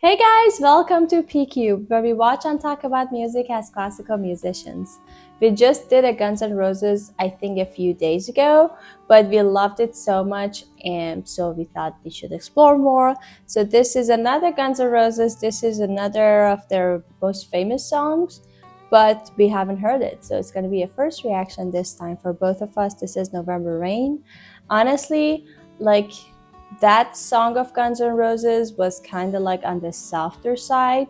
Hey guys, welcome to PCube, where we watch and talk about music as classical musicians. We just did a Guns N' Roses, I think a few days ago, but we loved it so much, and so we thought we should explore more. So this is another Guns N' Roses. This is another of their most famous songs, but we haven't heard it. So it's going to be a first reaction this time for both of us. This is November Rain. Honestly, like that song of Guns N' Roses was kind of like on the softer side.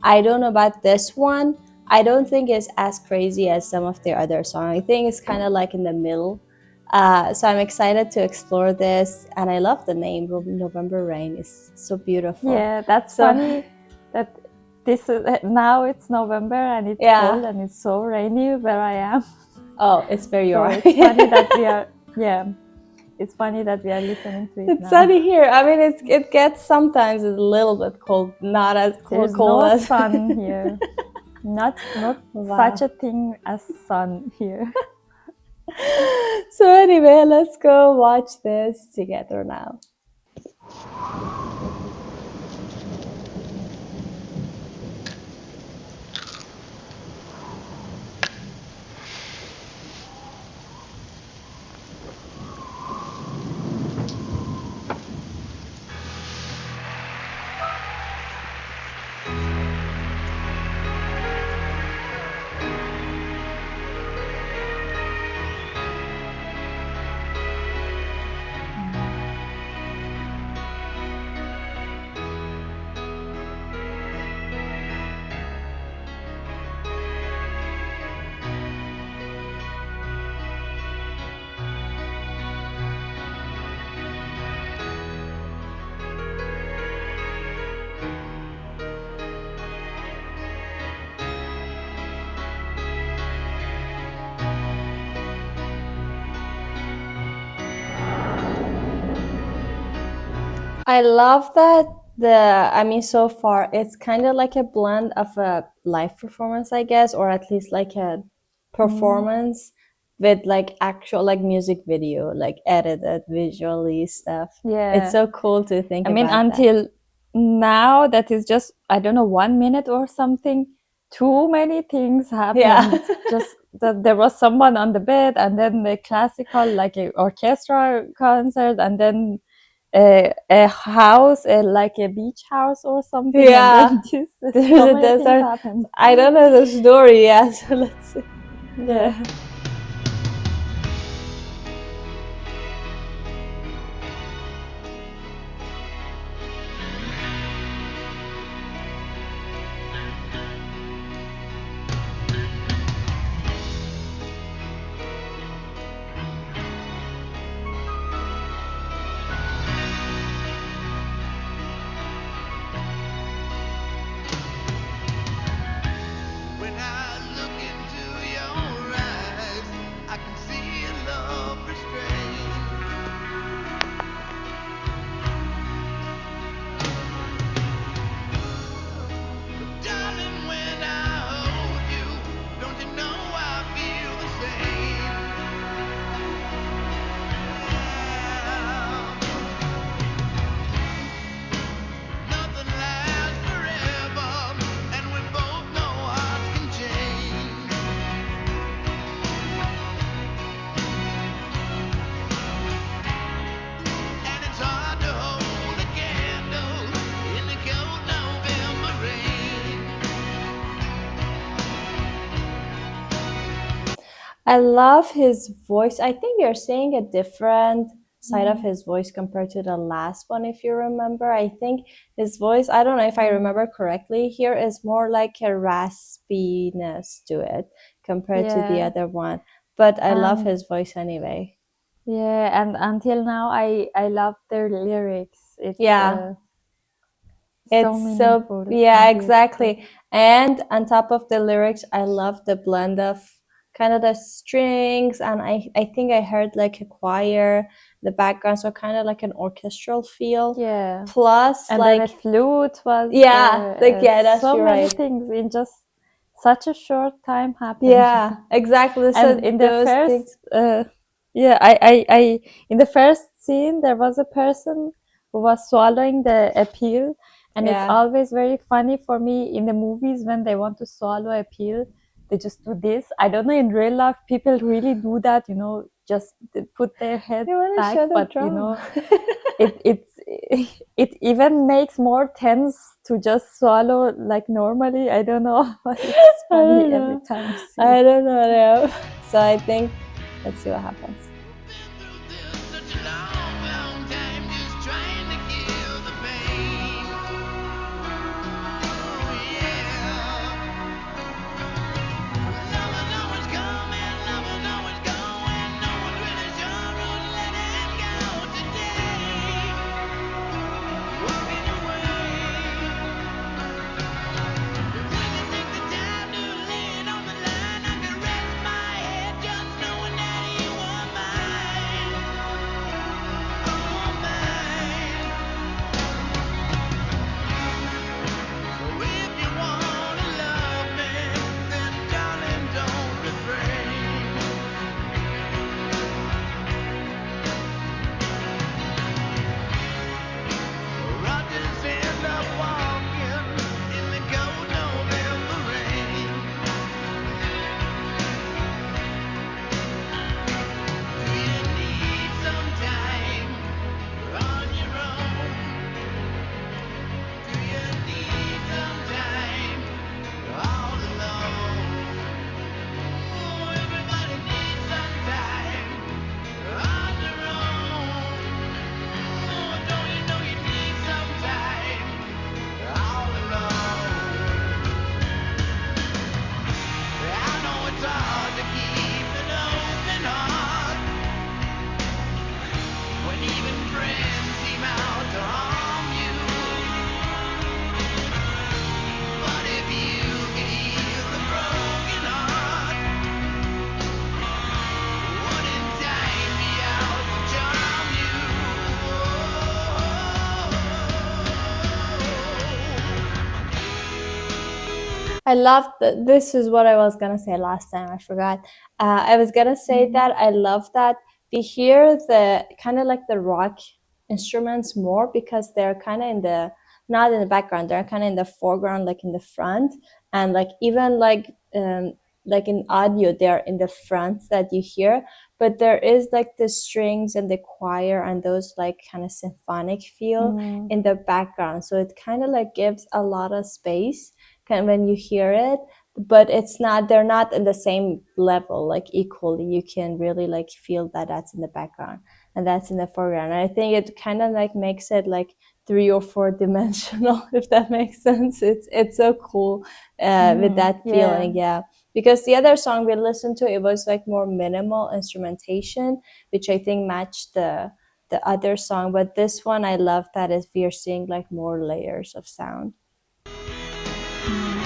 I don't know about this one. I don't think it's as crazy as some of their other songs. I think it's kind of like in the middle. So I'm excited to explore this, and I love the name November Rain. It's so beautiful. Yeah, that's So funny that this is now it's November and it's Yeah. cold and it's so rainy where I am. Oh, it's where you So are. it's funny that we are it's funny that we are listening to it It's now. sunny here. I mean, it gets sometimes a little bit cold, not as There's cold no as sun here. Not Wow. such a thing as sun here. So anyway, let's go watch this together now. I love that so far it's kind of like a blend of a live performance, I guess, or at least like a performance with like actual like music video, like edited visually stuff. Yeah. It's so cool to think I mean, about until now, that is just, I don't know, 1 minute or something. Too many things happened. Yeah. Just that there was someone on the bed, and then the classical, like a orchestral concert, and then a house, like a beach house or something. Yeah. And then There's so a many things desert. happened. I don't know the story, yeah, so let's see. Yeah. When I look into your eyes, I can see a love restrained. Darling, when I hold you, don't you know I feel the same? Nothing lasts forever, and we both know hearts can change. And it's hard to hold a candle in the cold November rain. I love his voice. I think you're seeing a different side of his voice compared to the last one, if you remember. I think his voice, I don't know if I remember correctly, here is more like a raspiness to it compared to the Yeah. other one. But I love And his voice anyway. yeah, and until now, I love their lyrics. It's Yeah. so It's so, meaningful yeah, and beautiful. exactly. And on top of the lyrics, I love the blend of kind of the strings, and I think I heard like a choir, the background, so kind of like an orchestral feel. Yeah. Plus, And like, then a flute was yeah, there. like, yeah, that's So many right. things in just such a short time happened. Yeah, exactly. And So in the those things. first, yeah, I, in the first scene, there was a person who was swallowing a pill, And it's Yeah. always very funny for me in the movies when they want to swallow a pill, they just do this. I don't know, in real life people really do that, just they put their head They want to back, show the but drum. it's it even makes more tense to just swallow like normally. I don't know, but it's I funny don't every know. time I see I it. don't know now. So I think let's see what happens. Such a long, long time just trying to kill the pain. Oh, yeah. Never know what's coming, never know what's going. No one's really sure who's letting go today. Walking away. If we could take the time to lay it on the line, I could rest my head just knowing that you are mine. Oh, mine. So if you wanna love me, then darling, don't refrain. Or I'll just end up walking in the cold November rain. Do you need some time on your own? Do you need some time all alone? Oh, everybody needs some time on their own. Oh, don't you know you need some time all alone? I know it's hard to keep an open heart when even friends seem out to harm you. But if you could heal a broken heart, wouldn't time be out to charm I love that. This is what I was gonna say last time. I forgot. I was gonna say Mhm. that I love that we hear the kind of like the rock instruments more because they're kind of in the not in the background. They're kind of in the foreground, like in the front, and like even like in audio, they're in the front that you hear. But there is like the strings and the choir and those like kind of symphonic feel Mm, in the background. So it kind of like gives a lot of space when you hear it, but it's not, they're not in the same level like equally. You can really like feel that that's in the background and that's in the foreground, and I think it kind of like makes it like 3 or 4 dimensional if that makes sense. It's so cool with that yeah. feeling. Yeah, because the other song we listened to, it was like more minimal instrumentation, which I think matched the other song, but this one I love that is we're seeing like more layers of sound. Mm.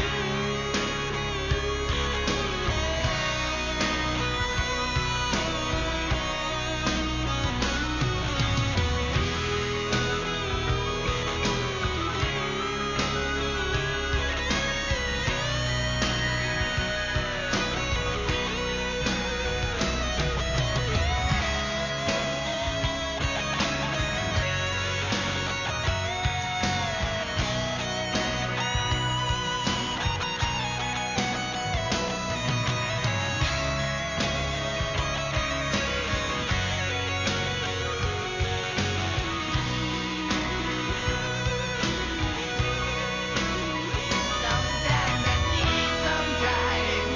sometimes I need some time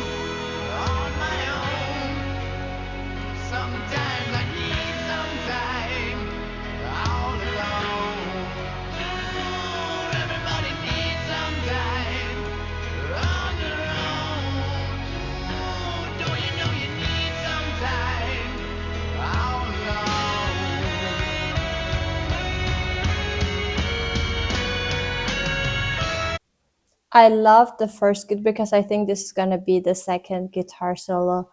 on my own. Sometimes I need some time all alone. Oh, everybody needs some time on their own. Oh, don't you know you need some time all alone? I love the first good because I think this is gonna be the second guitar solo.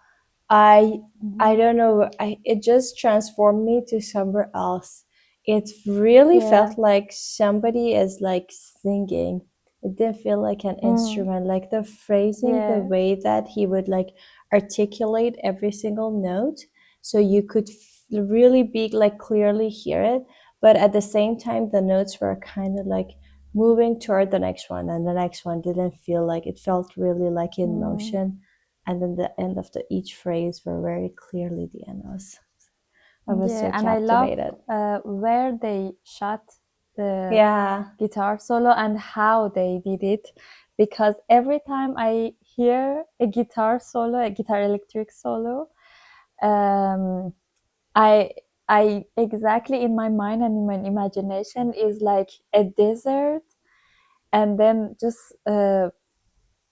I I Mhm. don't know. It just transformed me to somewhere else. It really Yeah. felt like somebody is like singing. It didn't feel like an Mm, instrument. Like the phrasing, the yeah. way that he would like articulate every single note, so you could really be like clearly hear it. But at the same time, the notes were kind of like moving toward the next one, and the next one didn't feel like it felt really like in motion, and then the end of each phrase were very clearly the end. I was so and I love captivated. where they shot the Yeah. guitar solo and how they did it, because every time I hear a guitar solo, a guitar electric solo, I exactly in my mind and in my imagination is like a desert, and then just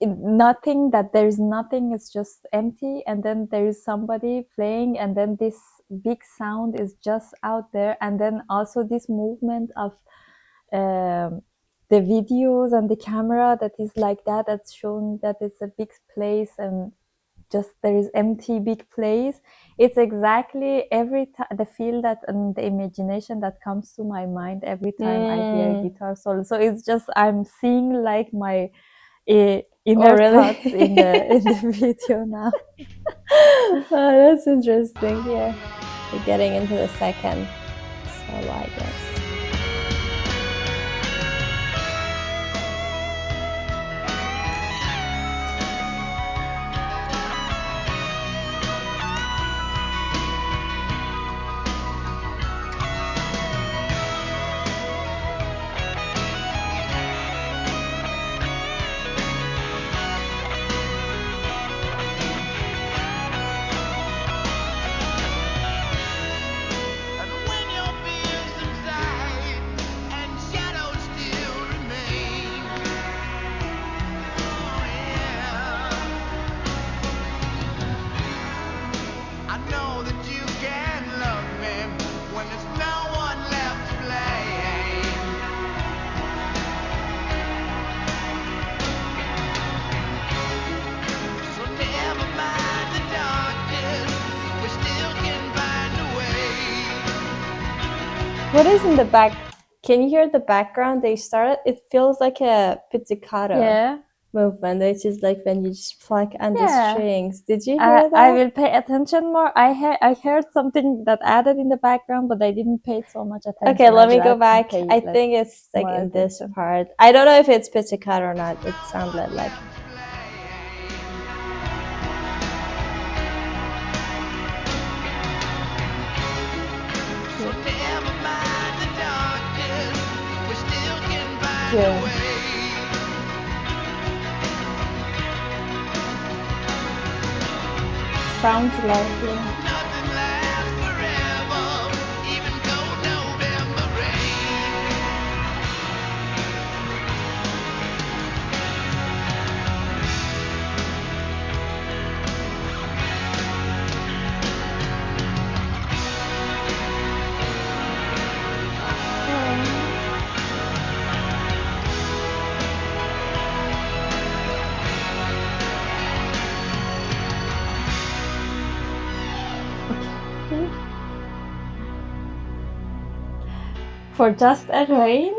nothing, that there's nothing, it's just empty, and then there is somebody playing, and then this big sound is just out there, and then also this movement of the videos and the camera that is like that, that's shown that it's a big place and just there is empty big place. It's exactly every time the feel that and the imagination that comes to my mind every time I hear a guitar solo. So it's just I'm seeing like my inner really? thoughts in the video now. Oh, that's interesting. Here, we're getting into the second solo, I guess. And when your fears subside and shadows still remain, oh yeah, I know that you can love me when there's no one left to blame. So never mind the darkness, we still can find a way. What is in the back? Can you hear the background? They started. It feels like a pizzicato movement, which is like when you just pluck on the strings. Did you hear that? I will pay attention more. I heard something that added in the background, but I didn't pay so much attention. Okay, let me I go will back. pay, I like, think it's like more in this attention. part. I don't know if it's pizzicato or not. It sounded like. Never mind the darkness, we still can find a Yeah. way. Sounds like Nothing lasts forever, even cold November rain. For just a rain.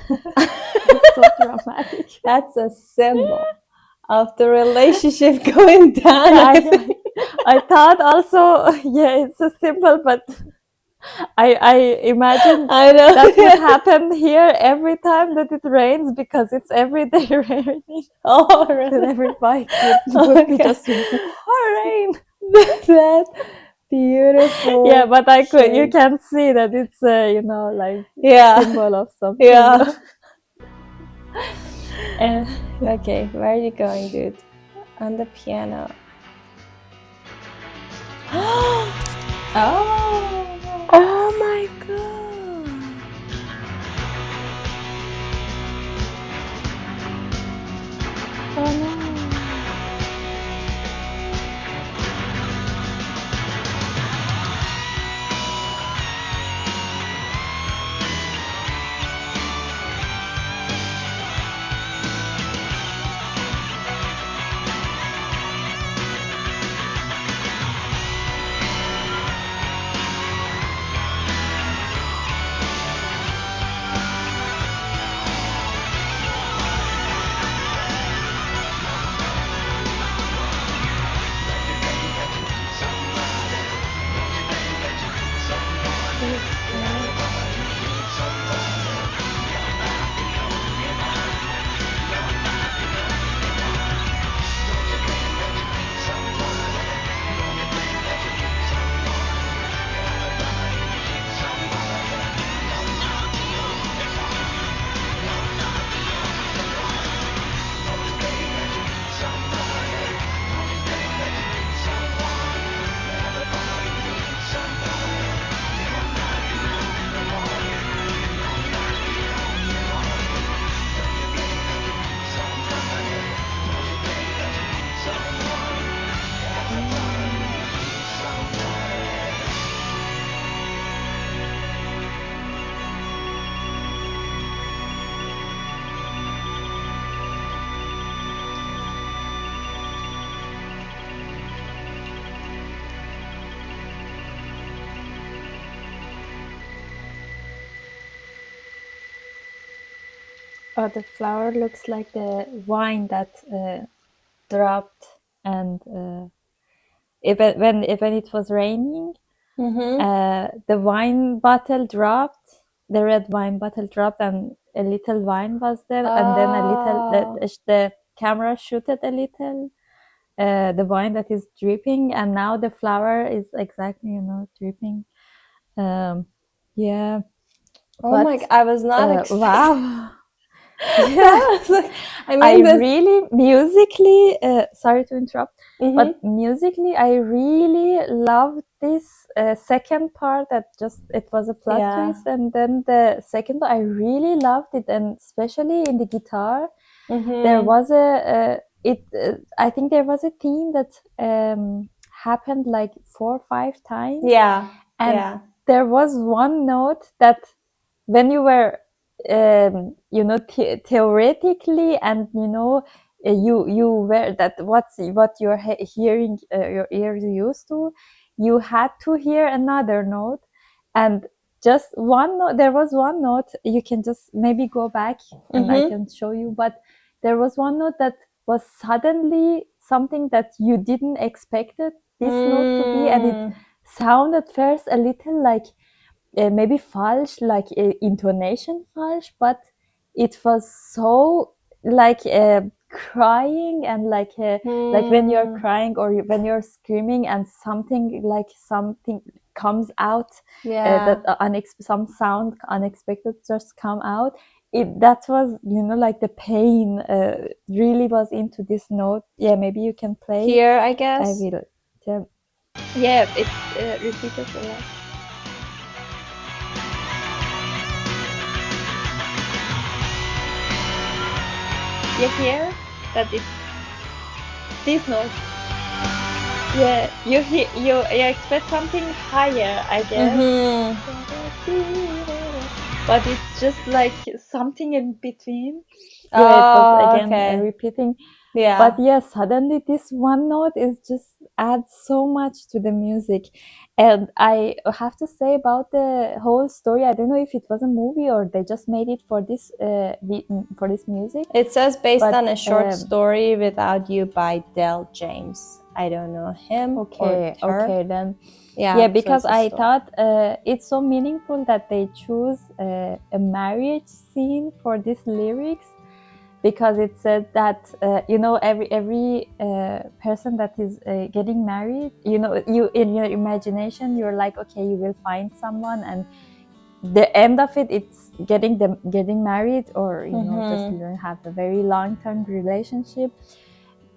It's so dramatic. That's a symbol of the relationship going down. I thought also, yeah, it's a symbol, but I imagine I know. that would happen here every time that it rains, because it's every day raining. Oh, Then really? everybody would be just rain. That beautiful. Yeah, but you shape. can see that it's like Yeah. symbol of something. Yeah. And Okay, where are you going, dude? On the piano. Oh my god. oh no. The flower looks like the wine that dropped, and when it was raining, the wine bottle dropped, the red wine bottle dropped, and a little wine was there, and then a little Oh. the camera shooted a little the wine that is dripping, and now the flower is exactly, you know, dripping. Yeah, Oh my but God, I was not expecting. wow. Yeah, That was like, I I mean, this. really musically, sorry to interrupt, but Mm-hmm. musically, I really loved this second part that just it was a plot Yeah. twist, and then the second part, I really loved it, and especially in the guitar, there Mm-hmm. was I think there was a theme that happened like 4 or 5 times, Yeah. and Yeah. there was one note that when you were you know, theoretically, and you know, you were that what you're hearing, your ears used to, you had to hear another note, and just one note, there was one note, you can just maybe go back and I Mm-hmm. can show you, but there was one note that was suddenly something that you didn't expected this note to be, and it Mm. sounded first a little like maybe falsch, like intonation falsch, but it was so like crying, and like when you're Mm. crying or when you're screaming and something like something comes out, Yeah. that some sound unexpected just come out. It that was, you know, like the pain really was into this note. Yeah, maybe you can play. Here, I I guess. will. Yeah, yeah, it's repeated a lot. You hear that it's this note. Yeah, you expect something higher, I guess. Mm-hmm. But it's just like something in between. Yeah, it was Oh, again okay. repeating. But Yeah. yeah, suddenly this one note is just adds so much to the music. And I have to say about the whole story, I don't know if it was a movie or they just made it for this for this music. It says based But on a short story Without You by Del James. I don't know him or okay, her. okay, then Yeah, yeah, so because it's a I story. thought it's so meaningful that they choose a marriage scene for these lyrics, because it said that you know, every person that is getting married, you know, you in your imagination you're like, okay, you will find someone, and the end of it, it's getting married, or you know, just Mm-hmm. have a very long term relationship.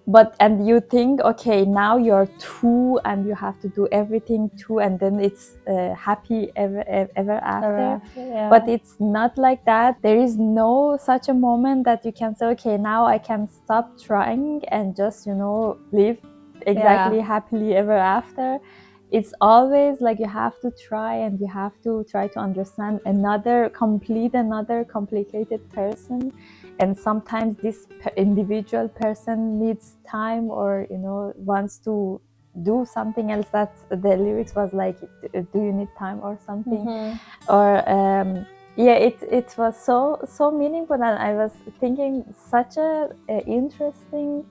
But and you think, okay, now you're two and you have to do everything too, and then it's happy ever Ever after. after, But yeah. it's not like that. There is no such a moment that you can say, okay, now I can stop trying and just, you know, live Yeah. exactly happily ever after. It's always like you have to try, and you have to try to understand another complicated person, and sometimes this individual person needs time, or you know, wants to do something else. That's the lyrics was like, do you need time or something? Mm-hmm. Or yeah, it was so meaningful, and I was thinking such a interesting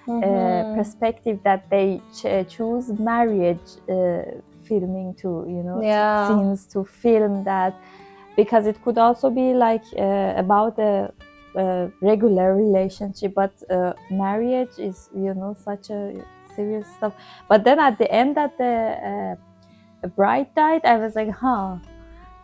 Mm-hmm. perspective that they choose marriage filming to, you know, Yeah. scenes to film that, because it could also be like about a regular relationship, but marriage is, you know, such a serious stuff. But then at the end, that the bride died, I was like, huh,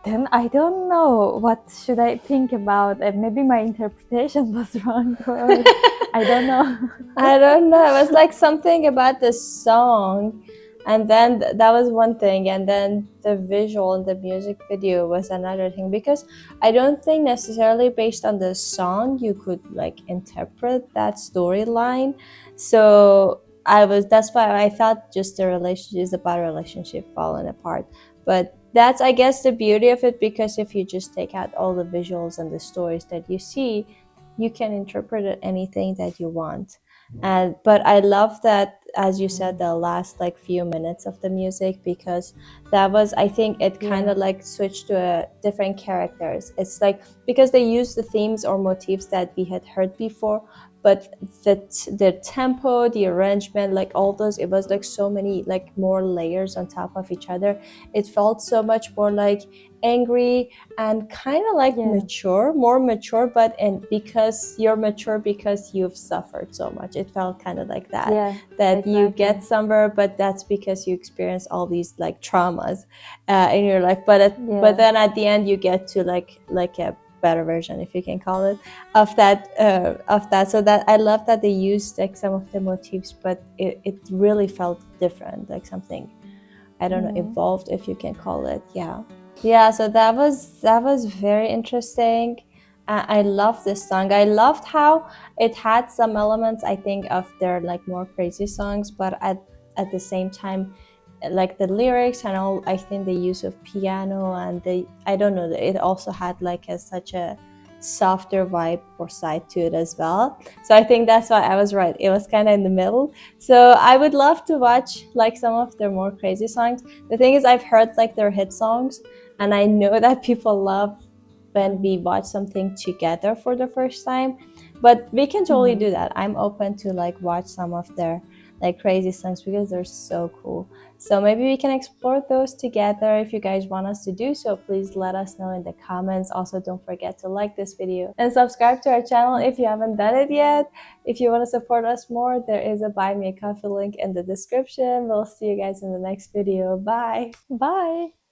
then I don't know what should I think about. Maybe my interpretation was wrong, or I don't know. I don't know. It was like something about the song. And then that was one thing. And then the visual and the music video was another thing. Because I don't think necessarily based on the song you could like interpret that storyline. So that's why I thought just the relationship is about a relationship falling apart. But that's, I guess, the beauty of it, because if you just take out all the visuals and the stories that you see, you can interpret it anything that you want. And but I love that, as you said, the last like few minutes of the music, because that was, I think it kind of Yeah. like switched to a different characters. It's like because they use the themes or motifs that we had heard before, but the tempo, the arrangement, like all those, it was like so many like more layers on top of each other. It felt so much more like angry and kind of like Yeah. mature, more mature, but and because you're mature because you've suffered so much, it felt kind of like that, Yeah. that you Exactly. get somewhere, but that's because you experience all these like traumas in your life. But Yeah. but then at the end you get to like a better version, if you can call it, of that so that I love that they used like some of the motifs, but it really felt different, like something, I don't know, evolved, if you can call it. Yeah, so that was very interesting. I love this song. I loved how it had some elements, I think, of their like more crazy songs, but at the same time, like the lyrics and all, I think the use of piano and the, I don't know, it also had like such a softer vibe or side to it as well. So I think that's why I was right. It was kind of in the middle. So I would love to watch like some of their more crazy songs. The thing is, I've heard like their hit songs, and I know that people love when we watch something together for the first time. But we can totally do that. I'm open to like watch some of their like crazy songs because they're so cool. So maybe we can explore those together. If you guys want us to do so, please let us know in the comments. Also, don't forget to like this video and subscribe to our channel if you haven't done it yet. If you want to support us more, there is a Buy Me a Coffee link in the description. We'll see you guys in the next video. Bye! Bye.